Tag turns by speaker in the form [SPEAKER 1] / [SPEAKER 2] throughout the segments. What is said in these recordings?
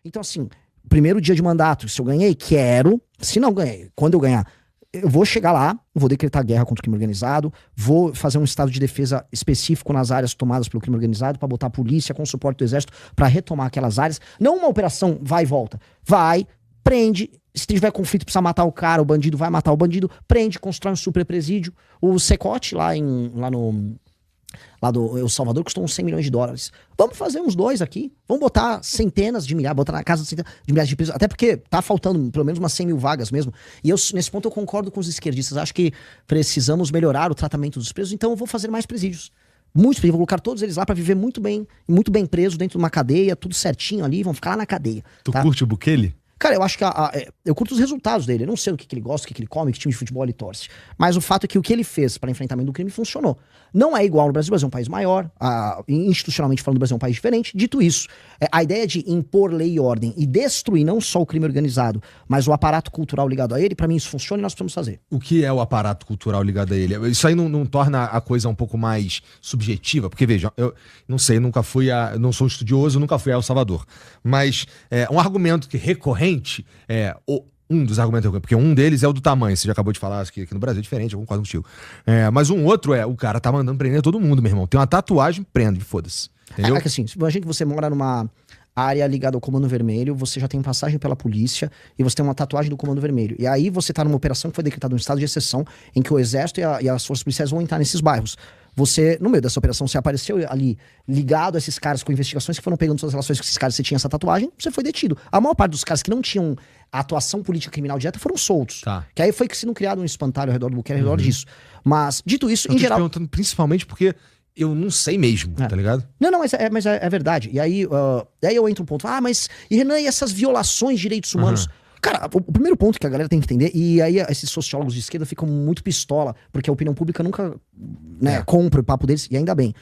[SPEAKER 1] Então, assim, primeiro dia de mandato, se eu ganhei, quero. Se não ganhei, quando eu ganhar, eu vou chegar lá, vou decretar guerra contra o crime organizado, vou fazer um estado de defesa específico nas áreas tomadas pelo crime organizado, pra botar a polícia com o suporte do exército pra retomar aquelas áreas. Não uma operação vai e volta. Vai, prende. Se tiver conflito, precisa matar o cara, o bandido vai matar o bandido, prende, constrói um super presídio. O Secote lá do El Salvador custou uns 100 milhões de dólares. Vamos fazer uns 2 aqui. Vamos botar centenas de milhares, botar na casa de centenas de milhares de presos. Até porque tá faltando pelo menos umas 100 mil vagas mesmo. E eu, nesse ponto, eu concordo com os esquerdistas. Acho que precisamos melhorar o tratamento dos presos. Então eu vou fazer mais presídios. Muitos presídios. Vou colocar todos eles lá pra viver muito bem preso dentro de uma cadeia, tudo certinho ali. Vão ficar lá na cadeia.
[SPEAKER 2] Tu curte o Bukele?
[SPEAKER 1] Cara, eu acho que eu curto os resultados dele. Eu não sei o que ele gosta, o que ele come, que time de futebol ele torce. Mas o fato é que o que ele fez para enfrentamento do crime funcionou. Não é igual no Brasil. O Brasil é um país maior. Institucionalmente falando, o Brasil é um país diferente. Dito isso, a ideia de impor lei e ordem e destruir não só o crime organizado, mas o aparato cultural ligado a ele, para mim isso funciona e nós precisamos fazer.
[SPEAKER 2] O que é o aparato cultural ligado a ele? Isso aí não torna a coisa um pouco mais subjetiva? Porque, veja, eu não sei, não sou estudioso, nunca fui a El Salvador. Mas um argumento que recorrente um dos argumentos, porque um deles é o do tamanho. Você já acabou de falar, acho que aqui no Brasil é diferente, eu concordo contigo. Mas um outro o cara tá mandando prender todo mundo, meu irmão. Tem uma tatuagem, prende, foda-se. Entendeu?
[SPEAKER 1] É que assim, imagina que você mora numa área ligada ao Comando Vermelho, você já tem passagem pela polícia e você tem uma tatuagem do Comando Vermelho. E aí você tá numa operação que foi decretada um estado de exceção em que o exército e as forças policiais vão entrar nesses bairros. Você, no meio dessa operação, você apareceu ali ligado a esses caras com investigações que foram pegando suas relações com esses caras, você tinha essa tatuagem, você foi detido. A maior parte dos caras que não tinham atuação política criminal direta foram soltos.
[SPEAKER 2] Tá.
[SPEAKER 1] Que aí foi que se não criado um espantalho ao redor do Bukele, ao redor disso. Mas, dito isso,
[SPEAKER 2] Eu
[SPEAKER 1] em
[SPEAKER 2] tô
[SPEAKER 1] geral...
[SPEAKER 2] te perguntando principalmente porque eu não sei mesmo, tá ligado?
[SPEAKER 1] Não, mas é verdade. E aí, aí eu entro um ponto. Mas, e Renan, e essas violações de direitos humanos? Cara, o primeiro ponto que a galera tem que entender, e aí esses sociólogos de esquerda ficam muito pistola, porque a opinião pública nunca compra o papo deles, e ainda bem.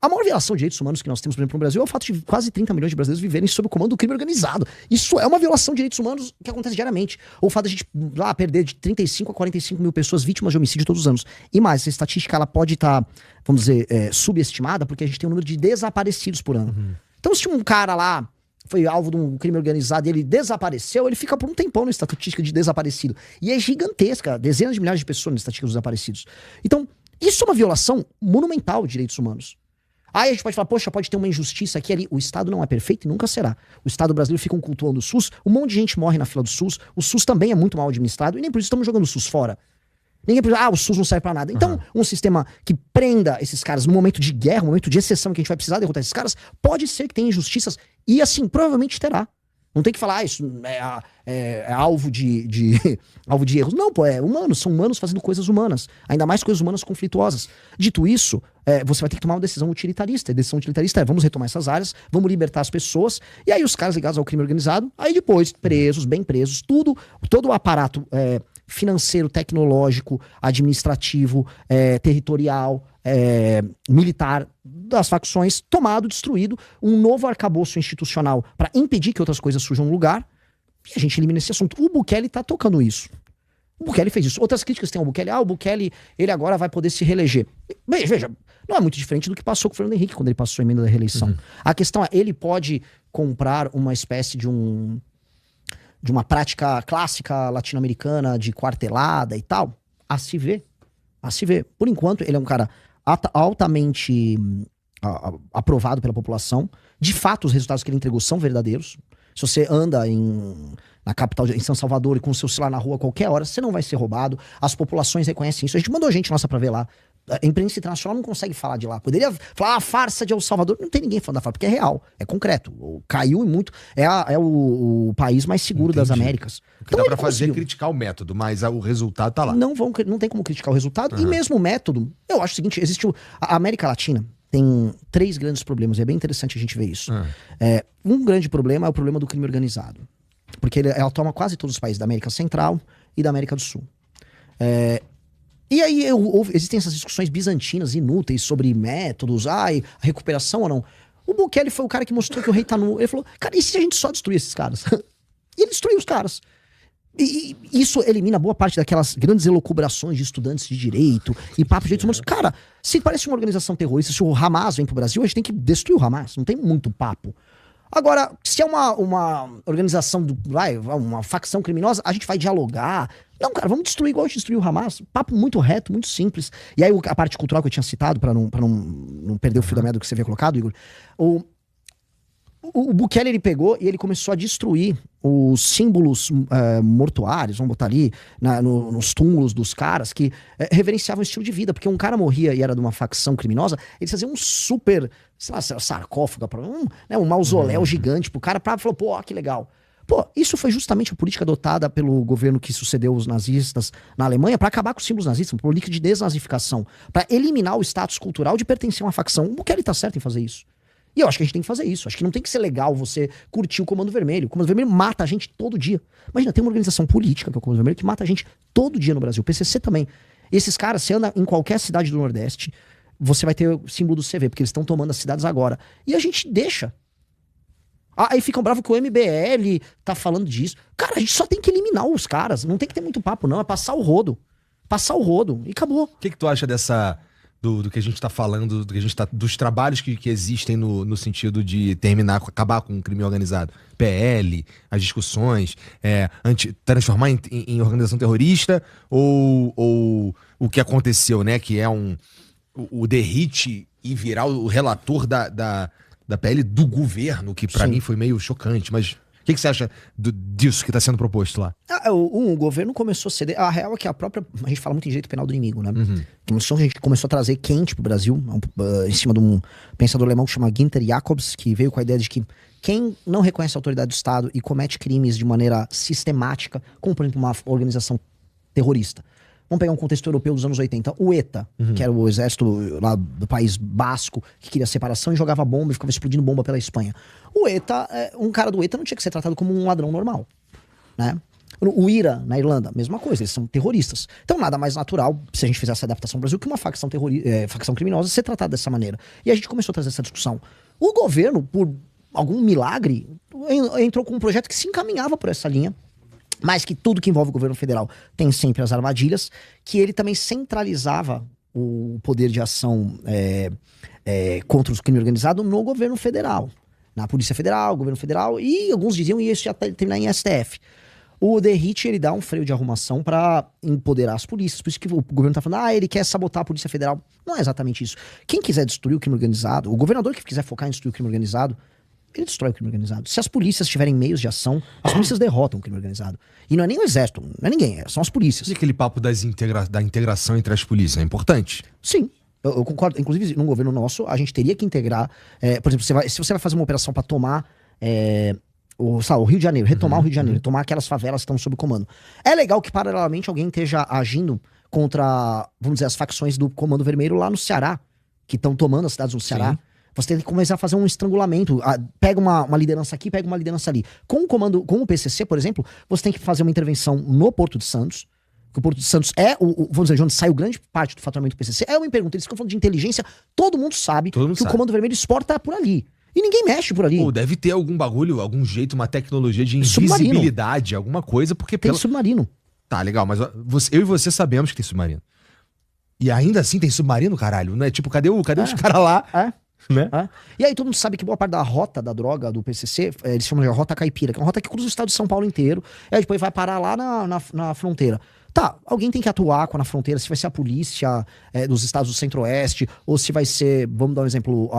[SPEAKER 1] A maior violação de direitos humanos que nós temos, por exemplo, no Brasil é o fato de quase 30 milhões de brasileiros viverem sob o comando do crime organizado. Isso é uma violação de direitos humanos que acontece diariamente. Ou o fato de a gente lá perder de 35 a 45 mil pessoas vítimas de homicídio todos os anos. E mais, essa estatística ela pode estar, vamos dizer, subestimada, porque a gente tem um número de desaparecidos por ano. Então, se um cara lá foi alvo de um crime organizado e ele desapareceu, ele fica por um tempão na estatística de desaparecido. E é gigantesca, dezenas de milhares de pessoas na estatística dos desaparecidos. Então, isso é uma violação monumental de direitos humanos. Aí a gente pode falar, poxa, pode ter uma injustiça aqui e ali. O Estado não é perfeito e nunca será. O Estado brasileiro fica cultuando o SUS, um monte de gente morre na fila do SUS, o SUS também é muito mal administrado e nem por isso estamos jogando o SUS fora. Ninguém precisa, o SUS não serve pra nada. Então, um sistema que prenda esses caras num momento de guerra, um momento de exceção que a gente vai precisar derrotar esses caras, pode ser que tenha injustiças e assim, provavelmente terá. Não tem que falar, isso é alvo alvo de erros. Não, pô, são humanos fazendo coisas humanas. Ainda mais coisas humanas conflituosas. Dito isso, você vai ter que tomar uma decisão utilitarista. A decisão utilitarista vamos retomar essas áreas, vamos libertar as pessoas, e aí os caras ligados ao crime organizado, aí depois, presos, bem presos, todo o aparato financeiro, tecnológico, administrativo, territorial, militar das facções, tomado, destruído, um novo arcabouço institucional para impedir que outras coisas surjam no lugar, e a gente elimina esse assunto. O Bukele tá tocando isso. O Bukele fez isso. Outras críticas tem ao Bukele. O Bukele, ele agora vai poder se reeleger. Veja, não é muito diferente do que passou com o Fernando Henrique quando ele passou a emenda da reeleição. A questão é, ele pode comprar uma espécie de uma prática clássica latino-americana de quartelada e tal, a se ver. Por enquanto, ele é um cara altamente aprovado pela população. De fato, os resultados que ele entregou são verdadeiros. Se você anda na capital, em São Salvador, e com o seu celular na rua a qualquer hora, você não vai ser roubado. As populações reconhecem isso. A gente mandou gente nossa pra ver lá. A imprensa internacional não consegue falar de lá. Poderia falar a farsa de El Salvador. Não tem ninguém falando da farsa, porque é real, é concreto. Caiu e muito. É o país mais seguro das Américas.
[SPEAKER 2] O que dá pra fazer é criticar o método, mas o resultado tá lá.
[SPEAKER 1] Não tem como criticar o resultado. E mesmo o método, eu acho o seguinte, a América Latina tem 3 grandes problemas. É bem interessante a gente ver isso. Um grande problema é o problema do crime organizado. Porque ela toma quase todos os países da América Central e da América do Sul. E aí existem essas discussões bizantinas inúteis sobre métodos, a recuperação ou não. O Bukele foi o cara que mostrou que o rei tá nu. Ele falou, cara, e se a gente só destruir esses caras? E ele destruiu os caras. E isso elimina boa parte daquelas grandes elucubrações de estudantes de direito e papo de direitos humanos. Cara, se parece uma organização terrorista, se o Hamas vem pro Brasil, a gente tem que destruir o Hamas. Não tem muito papo. Agora, se é uma organização, uma facção criminosa, a gente vai dialogar. Não, cara, vamos destruir igual a gente destruiu o Hamas. Papo muito reto, muito simples. E aí a parte cultural que eu tinha citado, pra não perder o fio da meada que você havia colocado, Igor. O Bukele, ele pegou e ele começou a destruir os símbolos mortuários, vamos botar ali, nos túmulos dos caras, que reverenciavam o estilo de vida. Porque um cara morria e era de uma facção criminosa, eles faziam um super, sei lá, sarcófago, um mausoléu gigante pro cara, falou, pô, que legal. Pô, isso foi justamente a política adotada pelo governo que sucedeu os nazistas na Alemanha para acabar com os símbolos nazistas, por política de desnazificação, para eliminar o status cultural de pertencer a uma facção. O Bukele tá certo em fazer isso. E eu acho que a gente tem que fazer isso. Acho que não tem que ser legal você curtir o Comando Vermelho. O Comando Vermelho mata a gente todo dia. Imagina, tem uma organização política, que é o Comando Vermelho, que mata a gente todo dia no Brasil. O PCC também. Esses caras, você anda em qualquer cidade do Nordeste, você vai ter o símbolo do CV, porque eles estão tomando as cidades agora. E a gente deixa. Aí ficam bravos que o MBL tá falando disso. Cara, a gente só tem que eliminar os caras. Não tem que ter muito papo, não. É passar o rodo. Passar o rodo. E acabou.
[SPEAKER 2] O que tu acha dessa... Do que a gente tá falando, dos trabalhos que existem no sentido de acabar com o crime organizado? PL, as discussões, transformar em organização terrorista, ou o que aconteceu, né? Que é o Derrite e virar o relator da PL do governo, que pra mim foi meio chocante, mas... O que você acha disso que está sendo proposto lá?
[SPEAKER 1] O governo começou a ceder. A real é que a gente fala muito em direito penal do inimigo, né? A gente começou a trazer quente pro Brasil, em cima de um pensador alemão que chama Günther Jacobs, que veio com a ideia de que quem não reconhece a autoridade do Estado e comete crimes de maneira sistemática, como por exemplo uma organização terrorista. Vamos pegar um contexto europeu dos anos 80. O ETA, que era o exército lá do país basco, que queria separação e jogava bomba e ficava explodindo bomba pela Espanha. O ETA, um cara do ETA não tinha que ser tratado como um ladrão normal, né? O IRA, na Irlanda, mesma coisa, eles são terroristas. Então nada mais natural, se a gente fizesse a adaptação no Brasil, que uma facção criminosa ser tratada dessa maneira. E a gente começou a trazer essa discussão. O governo, por algum milagre, entrou com um projeto que se encaminhava por essa linha, mas que tudo que envolve o governo federal tem sempre as armadilhas, que ele também centralizava o poder de ação contra os crimes organizados no governo federal. Na Polícia Federal, governo federal, e alguns diziam que isso já terminar em STF. O Derrite, ele dá um freio de arrumação para empoderar as polícias. Por isso que o governo tá falando, ele quer sabotar a Polícia Federal. Não é exatamente isso. Quem quiser destruir o crime organizado, o governador que quiser focar em destruir o crime organizado, ele destrói o crime organizado. Se as polícias tiverem meios de ação, as polícias derrotam o crime organizado. E não é nem o exército, não é ninguém, são as polícias.
[SPEAKER 2] E aquele papo da integração entre as polícias é importante?
[SPEAKER 1] Sim. Eu concordo. Inclusive, num governo nosso, a gente teria que integrar... por exemplo, se você vai fazer uma operação para tomar o Rio de Janeiro, retomar o Rio de Janeiro, tomar aquelas favelas que estão sob comando. É legal que, paralelamente, alguém esteja agindo contra, vamos dizer, as facções do Comando Vermelho lá no Ceará, que estão tomando as cidades do Ceará. Sim. Você tem que começar a fazer um estrangulamento. Pega uma liderança aqui, pega uma liderança ali. Com o PCC, por exemplo, você tem que fazer uma intervenção no Porto de Santos. Que o Porto de Santos vamos dizer, de onde saiu grande parte do faturamento do PCC. Eu me pergunto, eles ficam falando de inteligência, todo mundo sabe que o Comando Vermelho exporta por ali. E ninguém mexe por ali.
[SPEAKER 2] Deve ter algum bagulho, algum jeito, uma tecnologia de invisibilidade, alguma coisa, porque...
[SPEAKER 1] Tem submarino.
[SPEAKER 2] Tá, legal, mas eu e você sabemos que tem submarino. E ainda assim tem submarino, caralho, né? Tipo, cadê os caras lá? Né?
[SPEAKER 1] E aí todo mundo sabe que boa parte da rota da droga do PCC, eles chamam de rota caipira, que é uma rota que cruza o estado de São Paulo inteiro, e aí depois vai parar lá na fronteira. Tá, alguém tem que atuar na fronteira, se vai ser a polícia dos estados do Centro-Oeste, ou se vai ser, vamos dar um exemplo,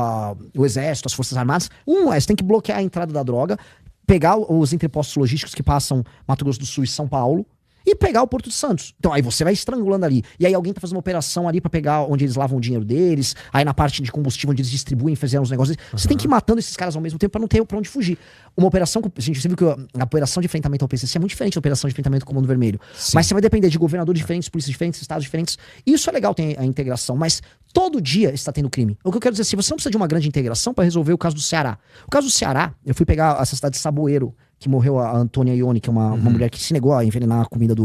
[SPEAKER 1] o Exército, as Forças Armadas. Você tem que bloquear a entrada da droga, pegar os entrepostos logísticos que passam Mato Grosso do Sul e São Paulo, e pegar o Porto de Santos. Então aí você vai estrangulando ali. E aí alguém tá fazendo uma operação ali pra pegar onde eles lavam o dinheiro deles, aí na parte de combustível onde eles distribuem, fizeram os negócios. Você tem que ir matando esses caras ao mesmo tempo pra não ter pra onde fugir. Uma operação, a gente viu que a operação de enfrentamento ao PCC é muito diferente da operação de enfrentamento ao Comando Vermelho. Sim. Mas você vai depender de governadores diferentes, polícias diferentes, estados diferentes. Isso é legal, tem a integração, mas todo dia está tendo crime. O que eu quero dizer, se você não precisa de uma grande integração pra resolver o caso do Ceará. O caso do Ceará, eu fui pegar essa cidade de Saboeiro, que morreu a Antônia Ione, que é uma mulher que se negou a envenenar a comida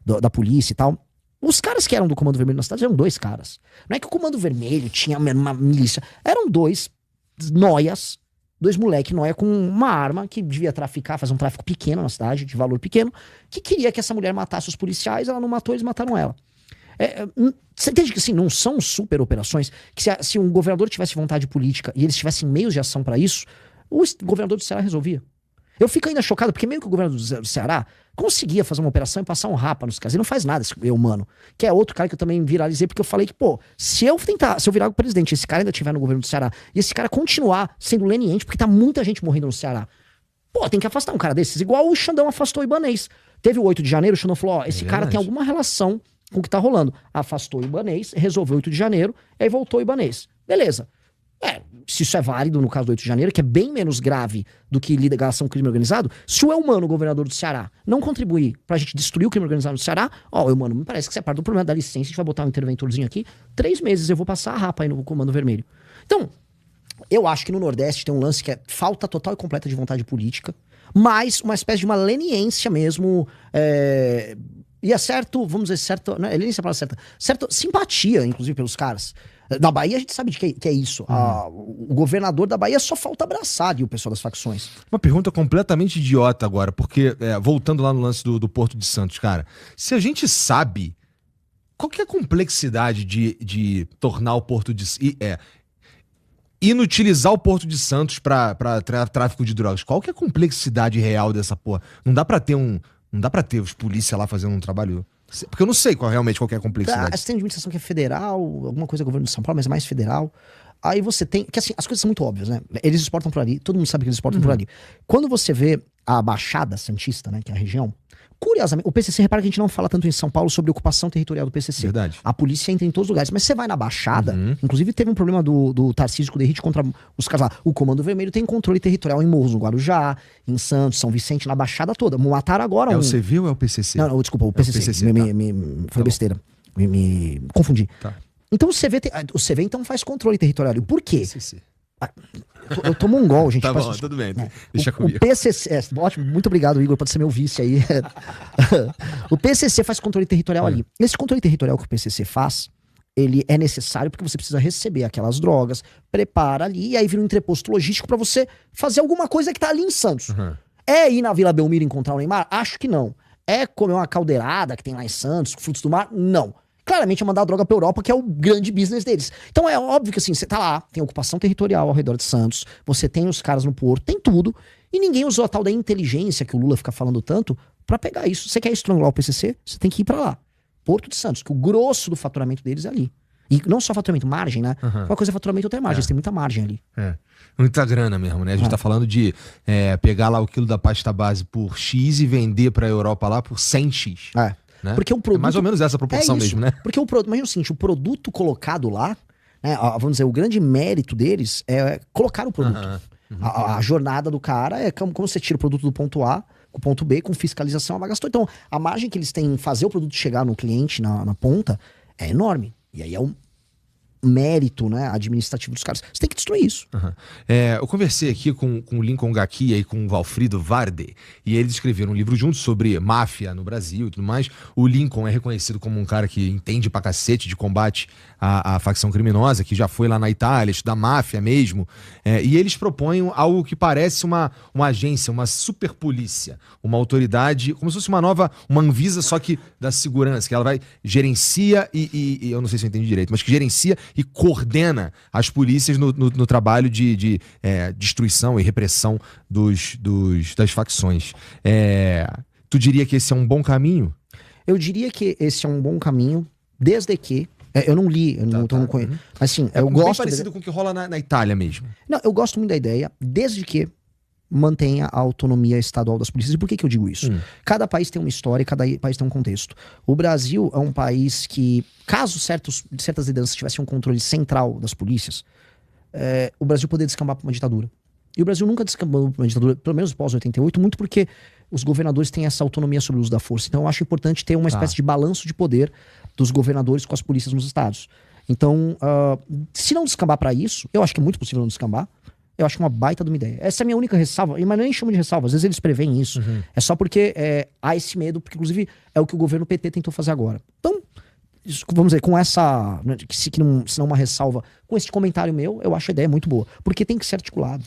[SPEAKER 1] da polícia e tal. Os caras que eram do Comando Vermelho na cidade eram 2 caras. Não é que o Comando Vermelho tinha uma milícia. Eram 2 noias, 2 moleque noia com uma arma que devia fazer um tráfico pequeno na cidade, de valor pequeno, que queria que essa mulher matasse os policiais, ela não matou, eles mataram ela. Você entende que assim, não são super operações, que se um governador tivesse vontade política e eles tivessem meios de ação pra isso, o governador do Ceará resolvia. Eu fico ainda chocado, porque meio que o governador do Ceará conseguia fazer uma operação e passar um rapa nos caras. Ele não faz nada, esse humano. Que é outro cara que eu também viralizei, porque eu falei que, pô, se eu virar o presidente, esse cara ainda estiver no governo do Ceará, e esse cara continuar sendo leniente, porque tá muita gente morrendo no Ceará, pô, tem que afastar um cara desses. Igual o Xandão afastou o Ibanez. Teve o 8 de janeiro, o Xandão falou, ó, esse cara tem alguma relação com o que tá rolando. Afastou o Ibanez, resolveu o 8 de janeiro, aí voltou o Ibanez. Beleza. Se isso é válido no caso do 8 de janeiro, que é bem menos grave do que ligação ao crime organizado, se o Eumano, governador do Ceará, não contribuir pra gente destruir o crime organizado no Ceará, ó, Eumano, me parece que você é parte do problema, dá licença, a gente vai botar um interventorzinho aqui, 3 meses eu vou passar a rapa aí no Comando Vermelho. Então, eu acho que no Nordeste tem um lance que é falta total e completa de vontade política, mas uma espécie de uma leniência mesmo, e é certo, vamos dizer, certo, não é leniência a palavra certa, certa simpatia, inclusive, pelos caras. Na Bahia a gente sabe de que é isso. O governador da Bahia só falta abraçar o pessoal das facções.
[SPEAKER 2] Uma pergunta completamente idiota agora, porque, voltando lá no lance do Porto de Santos, cara, se a gente sabe qual que é a complexidade de tornar o Porto de inutilizar o Porto de Santos pra tráfico de drogas, qual que é a complexidade real dessa porra? Não dá pra ter os polícia lá fazendo um trabalho... Porque eu não sei realmente qual que é a complexidade.
[SPEAKER 1] Você tem administração que é federal, alguma coisa é governo de São Paulo, mas é mais federal. Aí você tem... Que assim, as coisas são muito óbvias, né? Eles exportam por ali, todo mundo sabe que eles exportam por ali. Quando você vê a Baixada Santista, né, que é a região, curiosamente, o PCC, repara que a gente não fala tanto em São Paulo sobre ocupação territorial do PCC.
[SPEAKER 2] Verdade.
[SPEAKER 1] A polícia entra em todos os lugares, mas você vai na Baixada, inclusive teve um problema do Tarcísio com o Derrite contra os caras lá. O Comando Vermelho tem controle territorial em Morros, no Guarujá, em Santos, São Vicente, na Baixada toda. Mataram agora
[SPEAKER 2] É o CV ou é o PCC?
[SPEAKER 1] Não, desculpa, o PCC.
[SPEAKER 2] É o PCC,
[SPEAKER 1] Foi besteira. Me confundi.
[SPEAKER 2] Tá.
[SPEAKER 1] Então o CV então faz controle territorial. Por quê?
[SPEAKER 2] PCC.
[SPEAKER 1] Eu tô mongol, gente.
[SPEAKER 2] Tá bom, tudo bem. Deixa comigo.
[SPEAKER 1] O PCC... ótimo, muito obrigado, Igor, pode ser meu vice aí. O PCC faz controle territorial ali. Esse controle territorial que o PCC faz, ele é necessário porque você precisa receber aquelas drogas, prepara ali, e aí vira um entreposto logístico pra você fazer alguma coisa que tá ali em Santos. É ir na Vila Belmiro encontrar o Neymar? Acho que não. É comer uma caldeirada que tem lá em Santos, frutos do mar? Não. Claramente é mandar a droga pra Europa, que é o grande business deles. Então é óbvio que assim, você tá lá, tem ocupação territorial ao redor de Santos, você tem os caras no porto, tem tudo, e ninguém usou a tal da inteligência que o Lula fica falando tanto pra pegar isso. Você quer estrangular o PCC? Você tem que ir pra lá. Porto de Santos, que o grosso do faturamento deles é ali. E não só faturamento, margem, né? Uma coisa é faturamento, outra é margem. Eles têm muita margem ali.
[SPEAKER 2] Muita grana mesmo, né? A gente tá falando de pegar lá o quilo da pasta base por X e vender pra Europa lá por 100X. Né?
[SPEAKER 1] Porque o produto,
[SPEAKER 2] é mais ou menos essa proporção mesmo, né?
[SPEAKER 1] Porque imagina o seguinte, o produto colocado lá, né, vamos dizer, o grande mérito deles é colocar o produto. A jornada do cara é como você tira o produto do ponto A com o ponto B, com fiscalização, ela gastou. Então, a margem que eles têm em fazer o produto chegar no cliente, na ponta, é enorme. E aí é um mérito, né, administrativo dos caras. Você tem que destruir isso.
[SPEAKER 2] Eu conversei aqui com o Lincoln Gakia e com o Valfrido Varde, e eles escreveram um livro juntos sobre máfia no Brasil e tudo mais. O Lincoln é reconhecido como um cara que entende pra cacete de combate à facção criminosa, que já foi lá na Itália, estudar máfia mesmo, e eles propõem algo que parece uma agência, uma super polícia, uma autoridade, como se fosse uma Anvisa, só que da segurança, que ela vai, gerencia e eu não sei se eu entendi direito, mas que gerencia e coordena as polícias no trabalho de destruição e repressão das facções. Tu diria que esse é um bom caminho?
[SPEAKER 1] Eu diria que esse é um bom caminho, desde que... eu não li, eu não conheço. Mas sim, eu gosto...
[SPEAKER 2] Bem parecido com o que rola na Itália mesmo.
[SPEAKER 1] Não, eu gosto muito da ideia, desde que mantenha a autonomia estadual das polícias. E por que eu digo isso? Cada país tem uma história, cada país tem um contexto. O Brasil é um país que, caso certas lideranças tivessem um controle central das polícias, o Brasil poderia descambar para uma ditadura. E o Brasil nunca descambou para uma ditadura, pelo menos pós-88, muito porque os governadores têm essa autonomia sobre o uso da força. Então eu acho importante ter uma espécie de balanço de poder dos governadores com as polícias nos estados. Então, se não descambar para isso, eu acho que é muito possível não descambar, eu acho uma baita de uma ideia. Essa é a minha única ressalva, mas nem chamo de ressalva, às vezes eles preveem isso. É só porque há esse medo, porque inclusive é o que o governo PT tentou fazer agora. Então, vamos dizer, com essa, se não uma ressalva, com esse comentário meu, eu acho a ideia muito boa, porque tem que ser articulado.